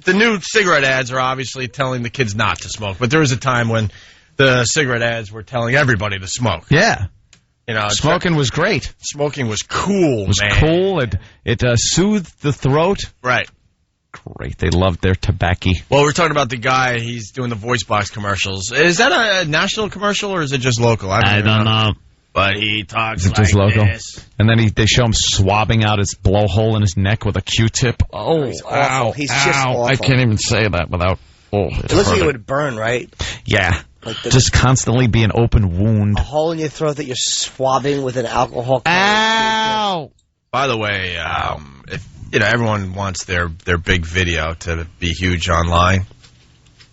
the new cigarette ads are obviously telling the kids not to smoke, but there was a time when the cigarette ads were telling everybody to smoke. Yeah. You know, smoking was great. Smoking was cool, It was cool. It soothed the throat. Right. Great. They loved their tobacco. Well, we're talking about the guy. He's doing the voice box commercials. Is that a national commercial or is it just local? I don't know. But he talks like just local? This. And then they show him swabbing out his blowhole in his neck with a Q-tip. Oh, he's awful. He's just awful. I can't even say that without... Oh, it looks like it would burn, right? Yeah. Like just constantly be an open wound. A hole in your throat that you're swabbing with an alcohol. Ow! By the way, if everyone wants their big video to be huge online.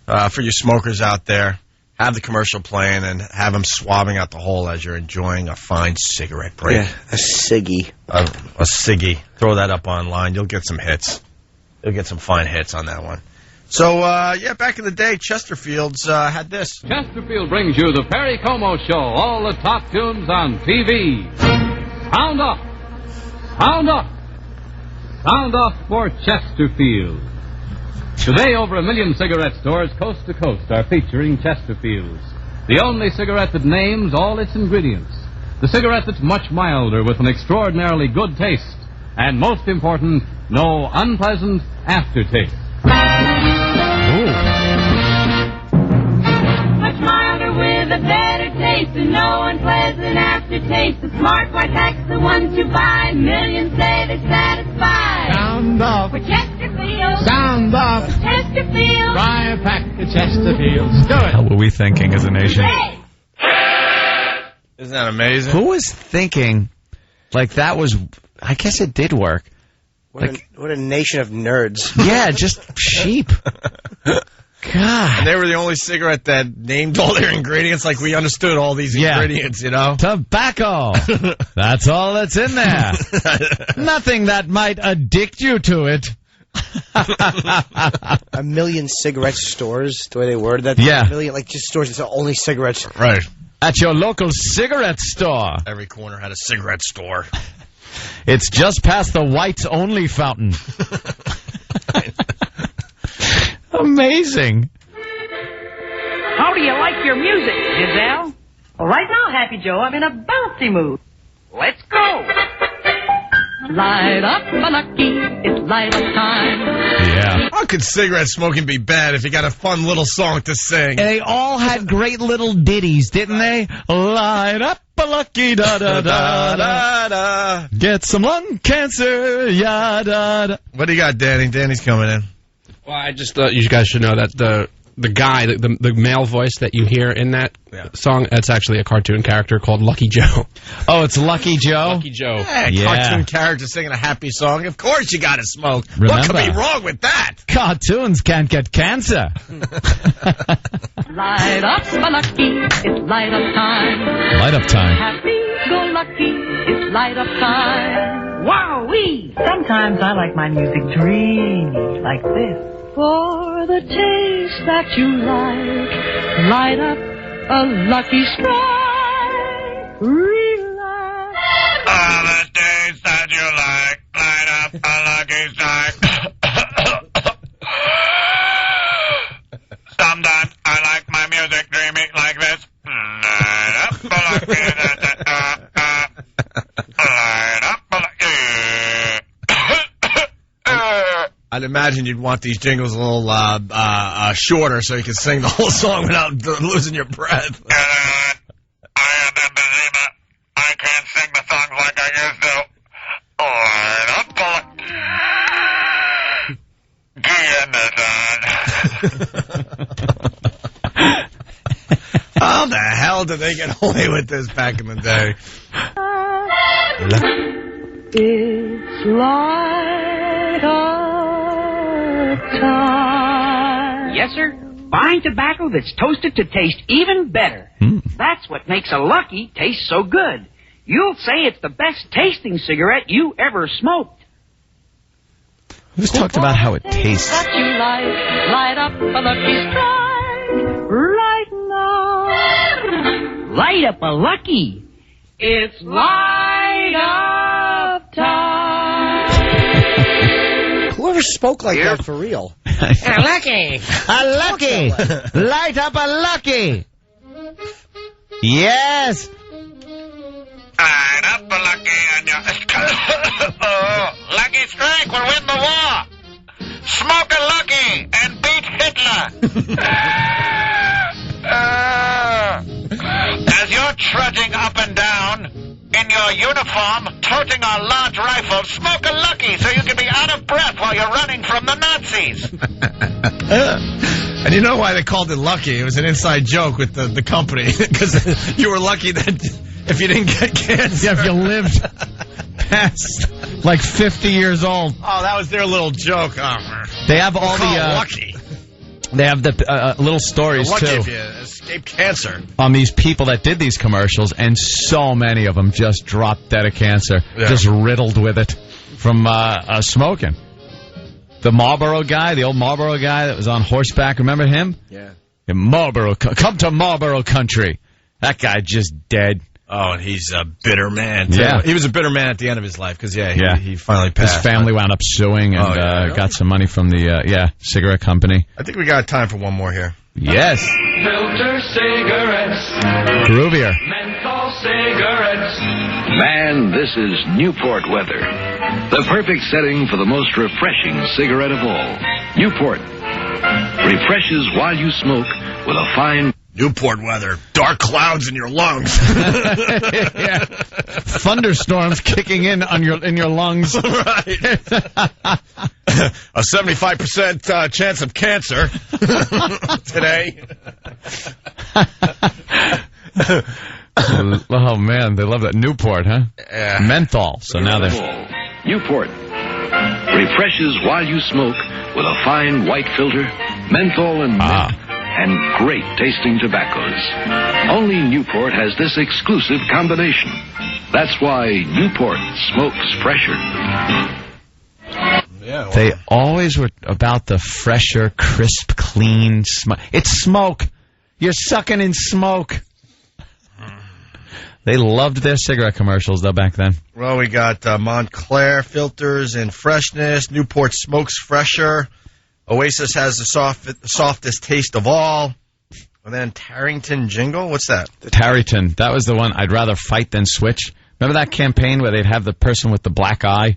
For you smokers out there, have the commercial playing and have them swabbing out the hole as you're enjoying a fine cigarette break. Yeah, a ciggy. A ciggy. Throw that up online. You'll get some hits. You'll get some fine hits on that one. So, back in the day, Chesterfield's had this. Chesterfield brings you the Perry Como Show, all the top tunes on TV. Sound up! Sound up! Sound up for Chesterfield. Today, over 1 million cigarette stores coast to coast are featuring Chesterfields, the only cigarette that names all its ingredients. The cigarette that's much milder with an extraordinarily good taste. And most important, no unpleasant aftertaste. Much milder with a better taste and no unpleasant aftertaste. The smart white pack's the one to buy. Millions say they're satisfied. Sound off. For Chesterfield. Sound off. For Chesterfield. Try a pack of Chesterfields. Do it. How were we thinking as a nation? Hey. Isn't that amazing? Who was thinking like that was... I guess it did work. What a nation of nerds. Yeah, just sheep. God. And they were the only cigarette that named all their ingredients like we understood all these ingredients, you know? Tobacco. That's all that's in there. Nothing that might addict you to it. 1 million cigarette stores, the way they worded that. Yeah. 1 million, like just stores that sell only cigarettes. Right. At your local cigarette store. Every corner had a cigarette store. It's just past the whites only fountain. Amazing. How do you like your music, Giselle? Well, right now, Happy Joe, I'm in a bouncy mood. Let's go. Light up a lucky, it's light up time. Yeah. How could cigarette smoking be bad if you got a fun little song to sing? And they all had great little ditties, didn't they? Light up a lucky da-da-da-da. Get some lung cancer, ya-da-da. What do you got, Danny? Danny's coming in. Well, I just thought you guys should know that the guy, the male voice that you hear in that song, that's actually a cartoon character called Lucky Joe. Oh, it's Lucky Joe? Lucky Joe. Cartoon character singing a happy song. Of course you gotta smoke. Remember, what could be wrong with that? Cartoons can't get cancer. Light up a lucky, it's light up time. Light up time. Happy go lucky, it's light up time. Wowee! Sometimes I like my music dreamy, like this. For the taste that you like, light up a lucky strike. Relax. For the taste that you like, light up a lucky strike. Sometimes I like my music dreamy like this. Light up a lucky light up a lucky. I'd imagine you'd want these jingles a little shorter so you can sing the whole song without losing your breath. I am emphysema. I can't sing the songs like I used to. Light up a How the hell did they get away with this back in the day? It's light up time. Yes, sir. Fine tobacco that's toasted to taste even better. That's what makes a Lucky taste so good. You'll say it's the best tasting cigarette you ever smoked. Who's talked about how it tastes? That you light up a lucky strike right now. Light up a Lucky. It's light up time. Whoever spoke like that for real? Lucky! A Lucky! Light up a Lucky! Yes! Light up a Lucky and Lucky Strike will win the war. Smoke a Lucky and beat Hitler. As you're trudging up and down in your uniform, toting a large rifle, smoke a Lucky so you can be out of breath while you're running from the Nazis. And you know why they called it Lucky? It was an inside joke with the company, because you were lucky that if you didn't get cancer. Yeah, if you lived past like 50 years old. Oh, that was their little joke. Oh, they have all the Lucky. They have the little stories lucky too. If you escape cancer. On these people that did these commercials, and so many of them just dropped dead of cancer, just riddled with it from smoking. The Marlboro guy, the old Marlboro guy that was on horseback, remember him? Yeah. Marlboro, come to Marlboro country. That guy just dead. Oh, and he's a bitter man, too. Yeah. He was a bitter man at the end of his life, because, he finally passed. His family wound up suing and got some money from the cigarette company. I think we got time for one more here. Yes. Filter cigarettes. Groovier. Menthol cigarettes. Man, this is Newport weather. The perfect setting for the most refreshing cigarette of all. Newport. Refreshes while you smoke with a fine... Newport weather. Dark clouds in your lungs. Yeah. Thunderstorms kicking in your lungs. Right. A 75% chance of cancer today. Oh, man, they love that. Newport, huh? Yeah. Menthol. So now they're... Newport. Refreshes while you smoke with a fine white filter, menthol and mint, and great tasting tobaccos. Only Newport has this exclusive combination. That's why Newport smokes fresher. Yeah, well. They always were about the fresher, crisp, clean smoke. It's smoke. You're sucking in smoke. They loved their cigarette commercials, though, back then. Well, we got Montclair filters and freshness. Newport smokes fresher. Oasis has the softest taste of all. And then Tarrington jingle. What's that? Tarrington. That was the one. I'd rather fight than switch. Remember that campaign where they'd have the person with the black eye?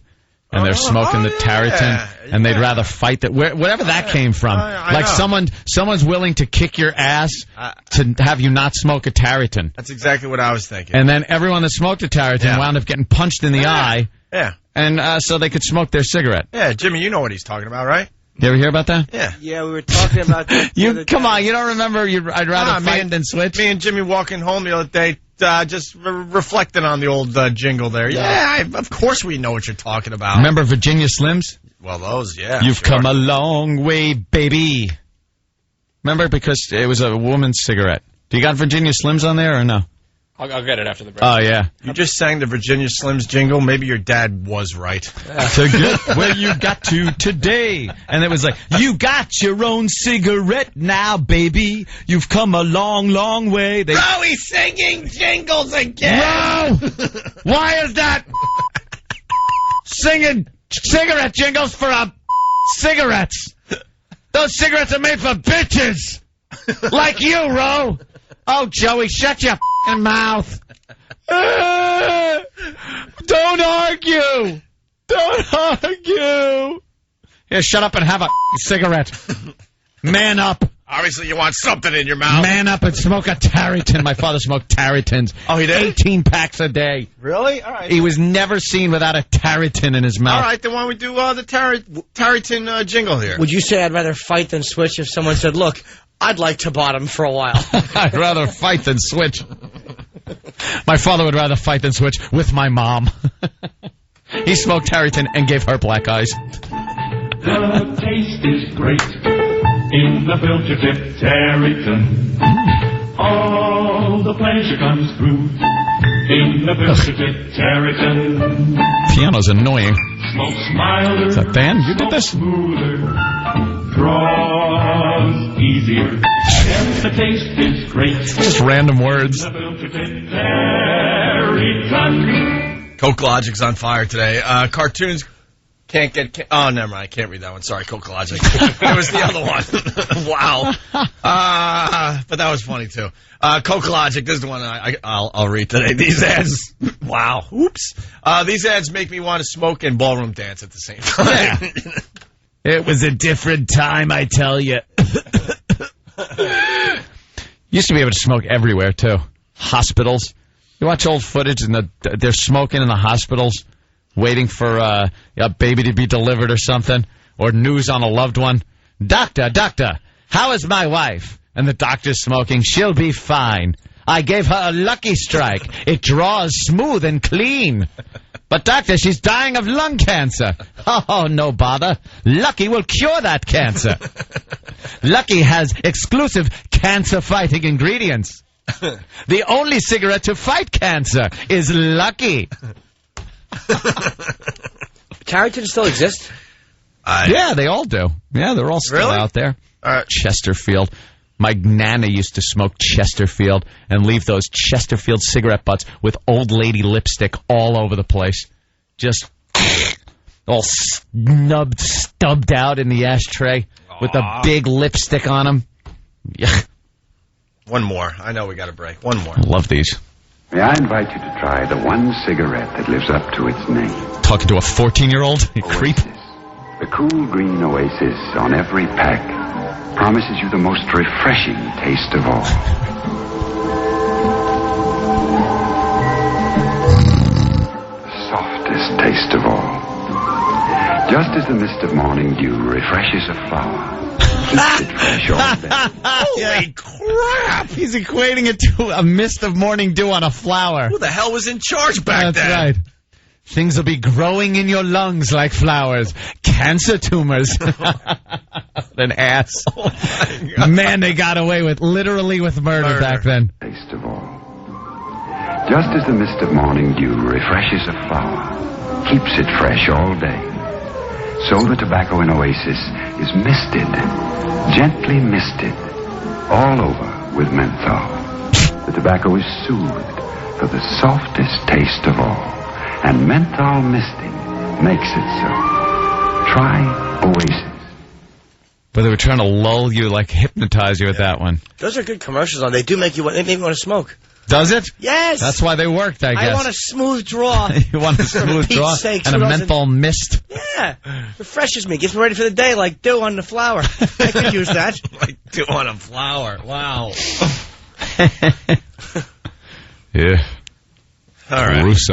And they're smoking the Tarrington, and they'd rather fight that. Whatever that came from, like someone's willing to kick your ass to have you not smoke a Tarrington. That's exactly what I was thinking. And then everyone that smoked a Tarrington wound up getting punched in the eye. Yeah. And so they could smoke their cigarette. Yeah, Jimmy, you know what he's talking about, right? You ever hear about that? Yeah. Yeah, we were talking about that. Come on, you don't remember? I'd rather fight than switch. Me and Jimmy walking home the other day. Just reflecting on the old jingle there. Yeah, of course we know what you're talking about. Remember Virginia Slims? Well, those, yeah. You've come a long way, baby. Remember? Because it was a woman's cigarette. Do you got Virginia Slims on there or no? I'll get it after the break. Oh, yeah. You just sang the Virginia Slims jingle. Maybe your dad was right. To get where you got to today. And it was like, you got your own cigarette now, baby. You've come a long, long way. Oh, he's singing jingles again. No! Why is that? Singing cigarette jingles for cigarettes. Those cigarettes are made for bitches. Like you, Ro. Oh, Joey, shut your mouth. Don't argue. Don't argue. Here, shut up and have a cigarette. Man up. Obviously, you want something in your mouth. Man up and smoke a Tarrington. My father smoked Tarringtons. Oh, he did? 18 packs a day. Really? All right. He was never seen without a Tarrington in his mouth. All right, then why don't we do the Tarrington jingle here? Would you say I'd rather fight than switch if someone said, look, I'd like to bottom for a while? I'd rather fight than switch. My father would rather fight than switch with my mom. He smoked Tarrington and gave her black eyes. The taste is great in the filter tip Tarrington. All the pleasure comes through in the filter tip Tarrington. Piano's annoying. Smokes milder. Is that Dan? You did this? Smoother. Draws easier. And the taste is great. Just random words. The filter tip Tarrington. Coke Logic's on fire today. Cartoons Oh, never mind. I can't read that one. Sorry, Coke Logic. It was the other one. Wow. But that was funny, too. Coke Logic, this is the one I'll read today. These ads, wow. Oops. These ads make me want to smoke and ballroom dance at the same time. Yeah. It was a different time, I tell you. Used to be able to smoke everywhere, too. Hospitals. You watch old footage and they're smoking in the hospitals, waiting for a baby to be delivered or something, or news on a loved one. Doctor, how is my wife? And the doctor's smoking. She'll be fine. I gave her a lucky strike. It draws smooth and clean. But, doctor, she's dying of lung cancer. Oh, no bother. Lucky will cure that cancer. Lucky has exclusive cancer-fighting ingredients. The only cigarette to fight cancer is Lucky. Carrington still exists? Yeah, they all do. Yeah, they're all still out there. Chesterfield. My Nana used to smoke Chesterfield and leave those Chesterfield cigarette butts with old lady lipstick all over the place. Just all stubbed out in the ashtray with a big lipstick on them. Yeah. One more. I know we got a break. One more. I love these. May I invite you to try the one cigarette that lives up to its name. Talking to a 14-year-old? You creep. The cool green oasis on every pack promises you the most refreshing taste of all. The softest taste of all. Just as the mist of morning dew refreshes a flower. Keeps it fresh all day. Holy crap! He's equating it to a mist of morning dew on a flower. Who the hell was in charge back then? That's right. Things will be growing in your lungs like flowers. Cancer tumors. An ass. Oh man, they got away with literally with murder back then. Taste of all. Just as the mist of morning dew refreshes a flower, keeps it fresh all day, so the tobacco in Oasis is misted, gently misted, all over with menthol. The tobacco is soothed for the softest taste of all. And menthol misting makes it so. Try Oasis. But they were trying to lull you, like hypnotize you with that one. Those are good commercials, They do make you want to smoke. Does it? Yes. That's why they worked, I guess. I want a smooth draw. You want a smooth draw sakes, and a menthol mist? Yeah. Refreshes me. Gets me ready for the day like dew on the flower. I could use that. Like dew on a flower. Wow. Yeah. All right. Gruesome.